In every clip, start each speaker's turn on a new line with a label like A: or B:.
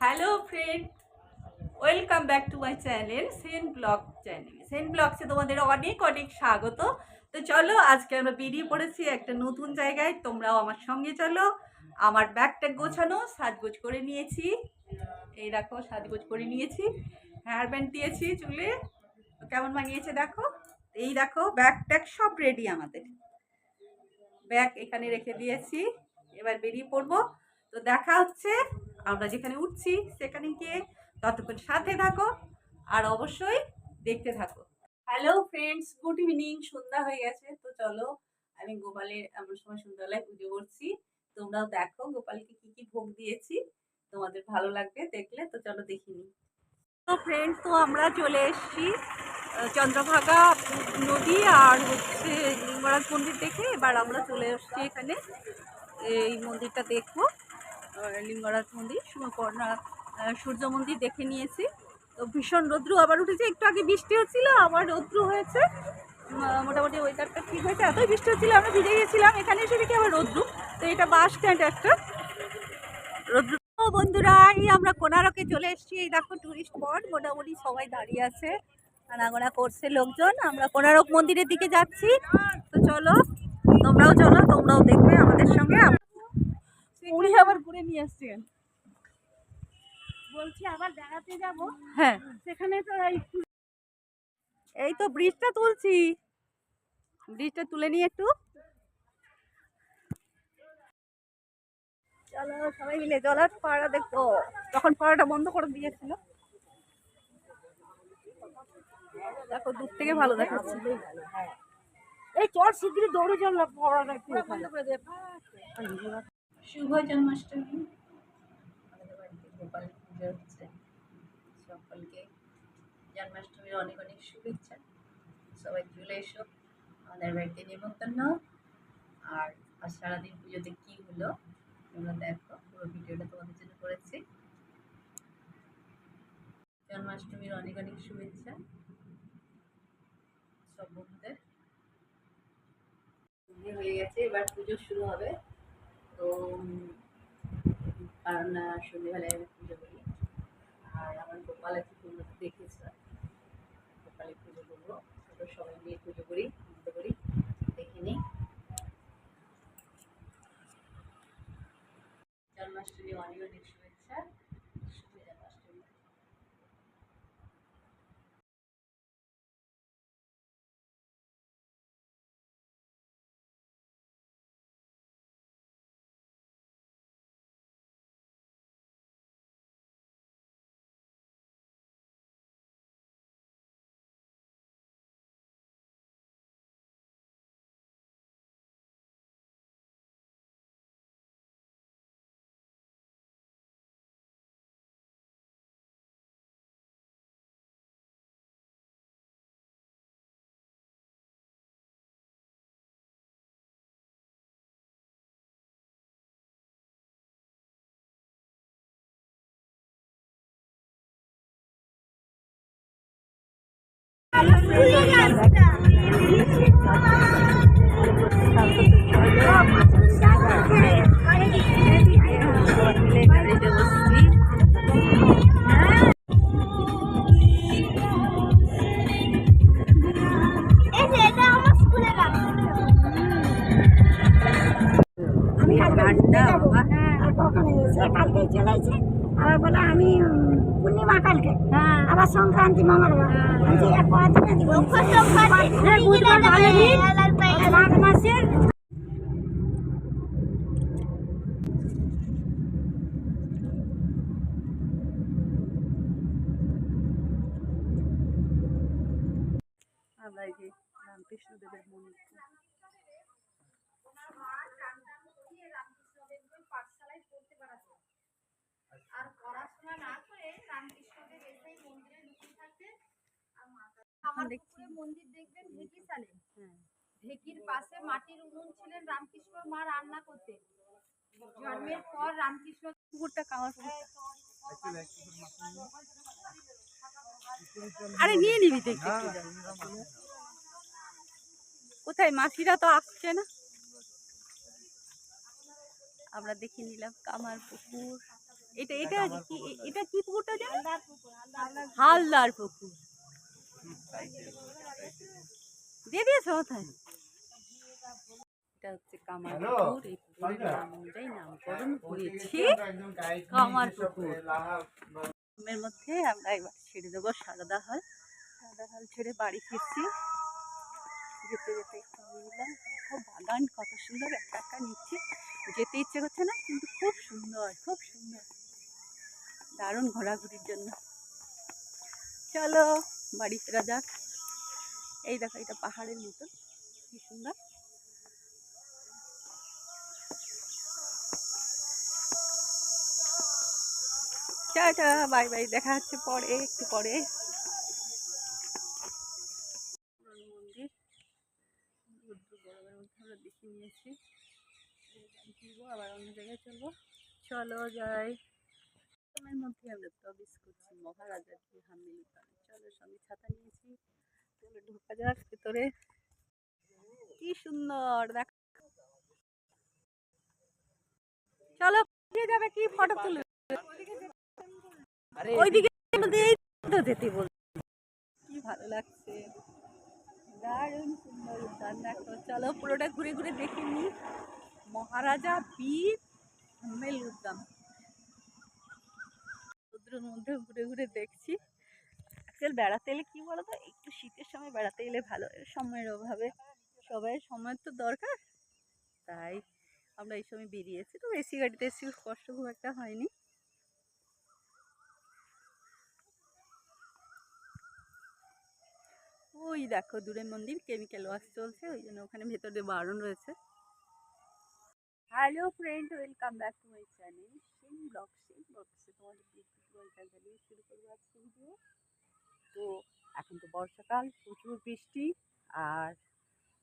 A: Hello friend, welcome back to my channel Sen blog channel. Sen ব্লগসে তোমাদের অনেক অনেক স্বাগত। তো চলো, আজকে আমরা বেরিয়ে পড়েছি একটা নতুন জায়গায়, তোমরাও আমার সঙ্গে চলো। আমার ব্যাগটা গোছানো, সাজগোজ করে নিয়েছি। এই দেখো, সাজগোজ করে নিয়েছি, হেয়ার ব্যান্ড দিয়েছি চুলে। তো কেমন বানিয়েছে দেখো। এই দেখো, ব্যাগ ট্যাগ সব রেডি আমাদের। ব্যাগ এখানে রেখে দিয়েছি, এবার বেরিয়ে পড়বো। তো দেখা হচ্ছে আমরা যেখানে উঠছি সেখানে গিয়ে। ততক্ষণ সাথে থাকো আর অবশ্যই দেখতে থাকো। Hello friends, good evening. সন্ধ্যা হয়ে গেছে, তো চলো আমি গোপালের এমন সময় সন্ধ্যাবেলায় পুজো করছি। তোমরাও দেখো গোপালকে কি কি ভোগ দিয়েছি, তোমাদের ভালো লাগবে দেখলে। তো চলো দেখিনি। তো ফ্রেন্ডস, তো আমরা চলে এসেছি চন্দ্রভাগা নদী আর হচ্ছে লিঙ্গরাজ মন্দির দেখে। এবার আমরা চলে এসেছি এখানে, এই মন্দিরটা দেখবো। লিঙ্গরাজ মন্দির, সুবর্ণা সূর্য মন্দির দেখে নিয়েছি। তো ভীষণ রৌদ্র আবার উঠেছে, একটু আগে বৃষ্টি হচ্ছিল, আবার রৌদ্র হয়েছে। মোটামুটি ওয়েদারটা ঠিক হয়েছে, এতই বৃষ্টি হচ্ছিল আমরা ভিজে গেছিলাম। এখানে এসে দেখি আবার রৌদ্র। তো এটা বাস স্ট্যান্ড একটা রৌদ্র। তো বন্ধুরা, এই আমরা কোনারকে চলে এসেছি। এই দেখো টুরিস্ট স্পট, মোটামুটি সবাই দাঁড়িয়ে আছে, আনাগোনা করছে লোকজন। আমরা কোনারক মন্দিরের দিকে যাচ্ছি। তো চলো, তোমরাও চলো, তোমরাও দেখবে আমাদের সঙ্গে। উনি আবার ঘুরে নিয়ে আসছেন,
B: বলছি আবার বেড়াতে যাব।
A: হ্যাঁ
B: সেখানে তো
A: এই তো ব্রিজটা তুলছি, ব্রিজটা তুলে নিয়ে একটু চলো সবাই মিলে জলার পাড়া দেখবো। তখন পাড়াটা বন্ধ করে দিয়েছিল, দেখো দূর থেকে ভালো দেখাচ্ছে।
B: এই চল শিগগিরই দৌড়ে চল না, পড়াটা একটু
A: শুভ জন্মাষ্টমী। আমাদের বাড়িতে গোপাল পুজো হচ্ছে। সকলকে জন্মাষ্টমীর অনেক অনেক শুভেচ্ছা। সবাই চলে এসো, আমাদের বাড়িতে নিমন্ত্রণ। আর আজ সারাদিন পুজোতে কি হলো তোমরা দেখো, পুরো ভিডিওটা তোমাদের জন্য করেছি। জন্মাষ্টমীর অনেক অনেক শুভেচ্ছা সব বন্ধুদের। হয়ে গেছে, এবার পুজো শুরু হবে। তো কারণ সন্ধ্যেবেলায় আমি পুজো করি। আর আমার গোপাল আছে, তোমরা তো দেখেছ। গোপালের পুজো করবো, তো সবাই মিলে পুজো করি, আনন্দ করি। দেখে নিই। জন্মাষ্টমী অনেক অনেক শুভেচ্ছা। শুভ জন্মাষ্টমী।
B: আবার বলে আমি পূর্ণিমা কালকে, আবার সংক্রান্তি মঙ্গলবার। মাঘ মাসের
A: আমরা এই যে রামকৃষ্ণদেবের মন্দির। আর পড়াশোনা না করে রামকৃষ্ণদেব এসেই মন্দিরে লুকিয়ে থাকতে। আমার পুকুরে মন্দির দেখবেন ঢেকি সালে। ঢেকির পাশে মাটির উনুন ছিলেন রামকৃষ্ণ মা রান্না করতেন। জন্মের পর রামকৃষ্ণ পুকুরটা কামার আরে নিয়ে নিবি দেখতে। কোথায় মাসিরা তো আসছে না, আমরা দেখে নিলাম কামার পুকুর। এটা এটা কি এটা কি পুকুরটা জানো? হালদার পুকুর। দিয়ে দিয়েছো কোথায়? এটা হচ্ছে কামার পুকুর। এই পুকুরের নাম অনুযায়ী নামকরণ করেছি কামার পুকুর। এর মধ্যে আমরা এবার ছেড়ে দেবো সারদা হাল। সারদা হাল ছেড়ে বাড়ি ফিরছি। যেতে যেতে একটু বুঝলাম বাগান কত সুন্দর, একা একা নিচ্ছি, যেতে ইচ্ছে করছে না, কিন্তু খুব সুন্দর, খুব সুন্দর, দারুণ ঘোরাঘুরির জন্য। চলো বাড়ি ফেরা যাক। এই দেখো এটা পাহাড়ের মতো, কি সুন্দর। টাটা, বাই বাই, দেখা হচ্ছে পরে, একটু পরে। মন্দির গরমের মধ্যে আমরা দেখে নিয়েছি, আবার অন্য জায়গায় চলবো। চলো যাই। সময়ের মধ্যে আমরা প্রবেশ করছি মহারাজার হামেল উদ্যানে। চলো, সঙ্গে ছাতা নিয়েছি, চলো ঢোকা যাক ভেতরে। কি সুন্দর দেখ। চলো যাবে, কি ফটো তুলবে ওইদিকে যেতে বল। কি ভালো লাগছে, দারুণ সুন্দর উদ্যান। দেখো চলো পুরোটা ঘুরে ঘুরে দেখে নি। মহারাজা বীর হামেল উদ্যান সমুদ্রের মধ্যে ঘুরে ঘুরে দেখছি। আজকাল বেড়াতে এলে কি বলতো, একটু শীতের সময় বেড়াতে এলে ভালো, সময়ের অভাবে সবাই সময়ের তো দরকার, তাই আমরা এই সময় বেরিয়েছি। তো এসি গাড়িতে এসে কষ্ট খুব একটা হয়নি। ওই দেখো দূরের মন্দির, কেমিক্যাল ওয়াশ চলছে, ওই জন্য ওখানে ভেতরে বারণ রয়েছে। Hello friend, welcome back to my channel Sen ব্লগসে তোমাদের দিয়ে শুরু করবো আজকে ভিডিও। তো এখন তো বর্ষাকাল, প্রচুর বৃষ্টি, আর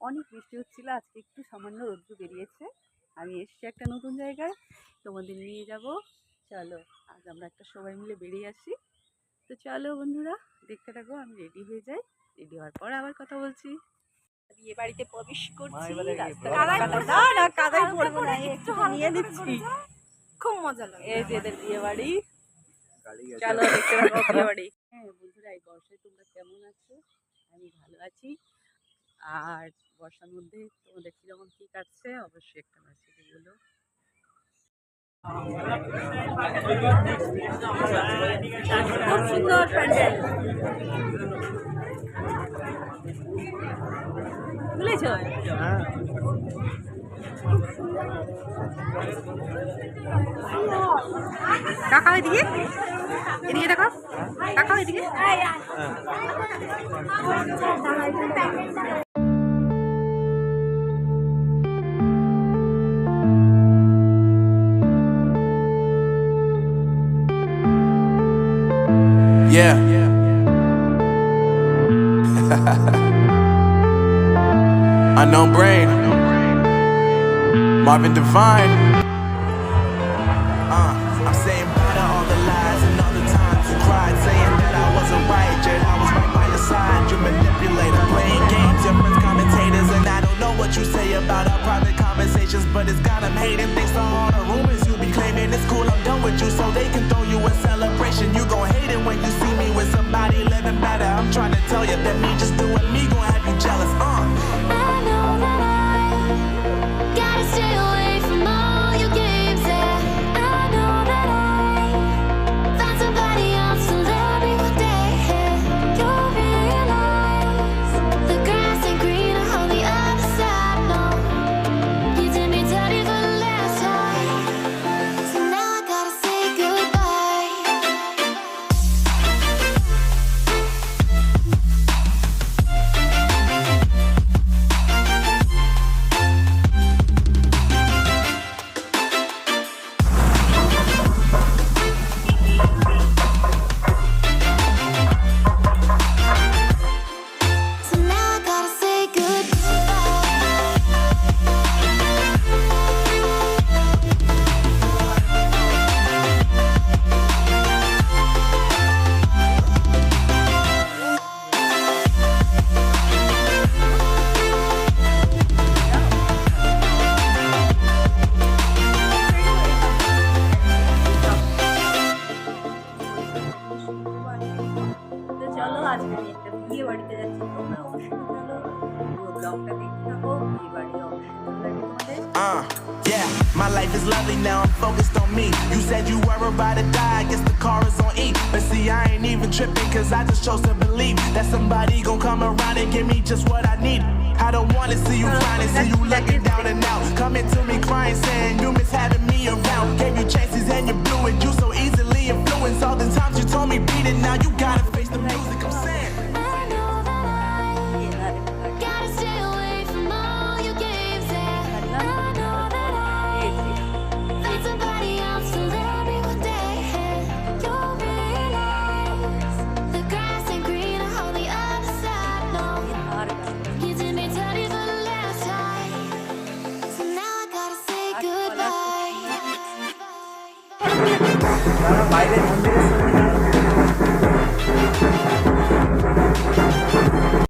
A: অনেক বৃষ্টি হচ্ছিল। আজকে একটু সামান্য রোদ্দু বেরিয়েছে। আমি এসছি একটা নতুন জায়গায়, তোমাদের নিয়ে যাব। চলো আজ আমরা একটা সবাই মিলে বেরিয়ে আসি। তো চলো বন্ধুরা, দেখতে থাকো, আমি রেডি হয়ে যাই। রেডি হওয়ার পর আবার কথা বলছি। বিয়ে বাড়িতে প্রবেশ করছি, কাদায় পড়বো না, একটু নিয়ে নিচ্ছি, খুব মজা লাগে। এই যে এদের বিয়ে বাড়ি, চলো দেখতে থাকো বিয়ে বাড়ি। হ্যাঁ বন্ধুরা, এই বর্ষায় তোমরা কেমন আছো? আমি ভালো আছি। আর বর্ষার মধ্যে তোমাদের কিরকম কি কাটছে অবশ্যই একটা মেসেজে বলো। খুব সুন্দর প্যান্ডেল, বুঝেছ? কাকা ওইদিকে, এদিকে দেখো, কাকা ওইদিকে।
C: Yeah. Unknown Brain, Marvin Devine. I'm saying bye to all the lies and all the times you cried, saying that I wasn't right, yet I was right by your side. You manipulator, playing games, your friends commentators, and I don't know what you say about our private conversations, but it's got them hating. Thanks to all the rumors you be claiming, it's cool, I'm done with you, so they can throw you a celebration. You gon' hate it when you see me with somebody living better. I'm trying to tell you that me just doing me gon' have you jealous.
D: I know that I gotta stay away from all your games. Yeah, I know that I found somebody else to love me one day. You'll realize the grass ain't greener on the other side. No, you did me dirty for the last time, so now I gotta say goodbye.
A: আজকে আমি একটা বিয়ে বাড়িতে যাচ্ছি, তোমরা অবশ্যই চলো পুরো ব্লগটা দেখতে থাকো। বিয়ে বাড়ি অবশ্যই ভালো লাগবে তোমাদের।
C: Yeah, my life is lovely now, I'm focused on me. You said you were about to die, I guess the car is on E. But see, I ain't even tripping, cause I just chose to believe that somebody gon' come around and give me just what I need. I don't wanna see you crying, see you looking down and out. Coming to me crying, saying you miss having me around. Gave you chances and you blew it, you so easily influenced. All the times you told me beat it, now you gotta face the music, I'm saying.
D: I know that I gotta stay away from all your games. Yeah, I know that I find somebody else to love me one day. You'll realize the grass ain't greener on the other side. No, you did me dirty for the last time, so now I gotta say goodbye.
E: বাইরে মন্দিরের